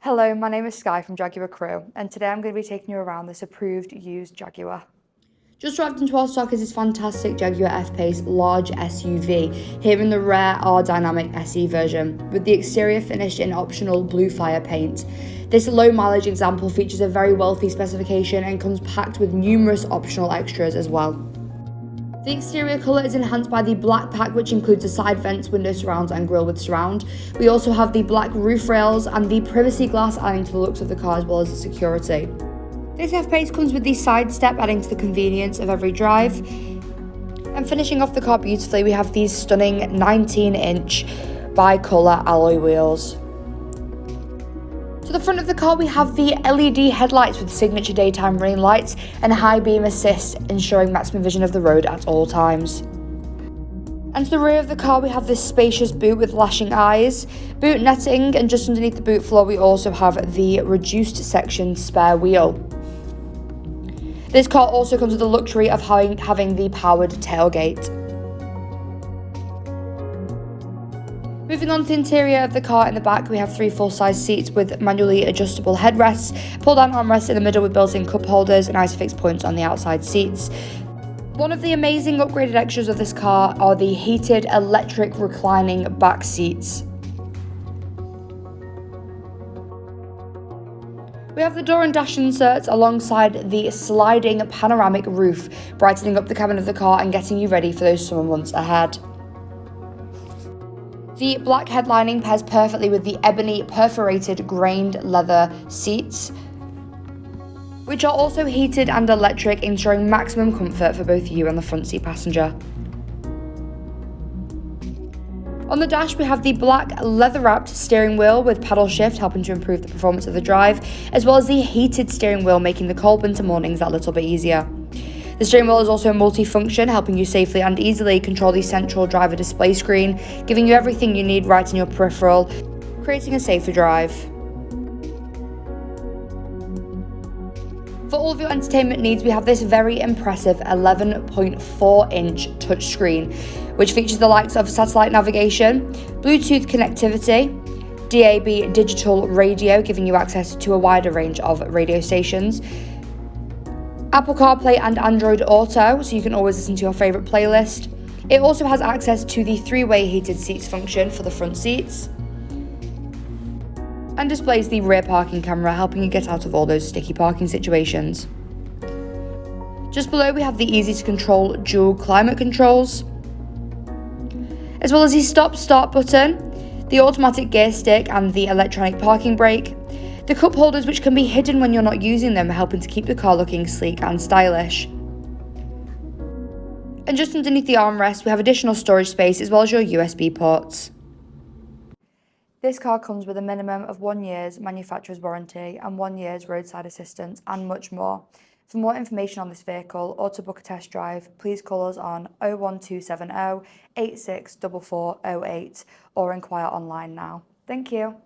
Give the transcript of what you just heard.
Hello, my name is Sky from Jaguar Crewe, and today I'm going to be taking you around this approved used Jaguar. Just arrived into our stock is this fantastic Jaguar F-Pace large SUV, here in the rare R-Dynamic SE version, with the exterior finished in optional blue fire paint. This low mileage example features a very wealthy specification and comes packed with numerous optional extras as well. The exterior colour is enhanced by the black pack, which includes the side vents, window surrounds and grille with surround. We also have the black roof rails and the privacy glass, adding to the looks of the car as well as the security. This F-Pace comes with the side step, adding to the convenience of every drive. And finishing off the car beautifully, we have these stunning 19-inch bi-colour alloy wheels. To the front of the car, we have the LED headlights with signature daytime running lights and high beam assist, ensuring maximum vision of the road at all times. And to the rear of the car, we have this spacious boot with lashing eyes, boot netting, and just underneath the boot floor, we also have the reduced section spare wheel. This car also comes with the luxury of having the powered tailgate. Moving on to the interior of the car, in the back we have 3 full-size seats with manually adjustable headrests, pull-down armrests in the middle with built-in cup holders and ISOFIX points on the outside seats. One of the amazing upgraded extras of this car are the heated electric reclining back seats. We have the door and dash inserts alongside the sliding panoramic roof, brightening up the cabin of the car and getting you ready for those summer months ahead. The black headlining pairs perfectly with the ebony perforated grained leather seats, which are also heated and electric, ensuring maximum comfort for both you and the front seat passenger. On the dash, we have the black leather-wrapped steering wheel with paddle shift, helping to improve the performance of the drive, as well as the heated steering wheel, making the cold winter mornings that little bit easier. The steering wheel is also multi-function, helping you safely and easily control the central driver display screen, giving you everything you need right in your peripheral, creating a safer drive. For all of your entertainment needs, we have this very impressive 11.4-inch touchscreen, which features the likes of satellite navigation, Bluetooth connectivity, DAB digital radio, giving you access to a wider range of radio stations, Apple CarPlay and Android Auto, so you can always listen to your favourite playlist. It also has access to the 3-way heated seats function for the front seats, and displays the rear parking camera, helping you get out of all those sticky parking situations. Just below, we have the easy to control dual climate controls, as well as the stop-start button, the automatic gear stick and the electronic parking brake. The cup holders, which can be hidden when you're not using them, helping to keep the car looking sleek and stylish. And just underneath the armrest, we have additional storage space as well as your USB ports. This car comes with a minimum of 1 year's manufacturer's warranty and 1 year's roadside assistance and much more. For more information on this vehicle or to book a test drive, please call us on 01270 864408 or inquire online now. Thank you.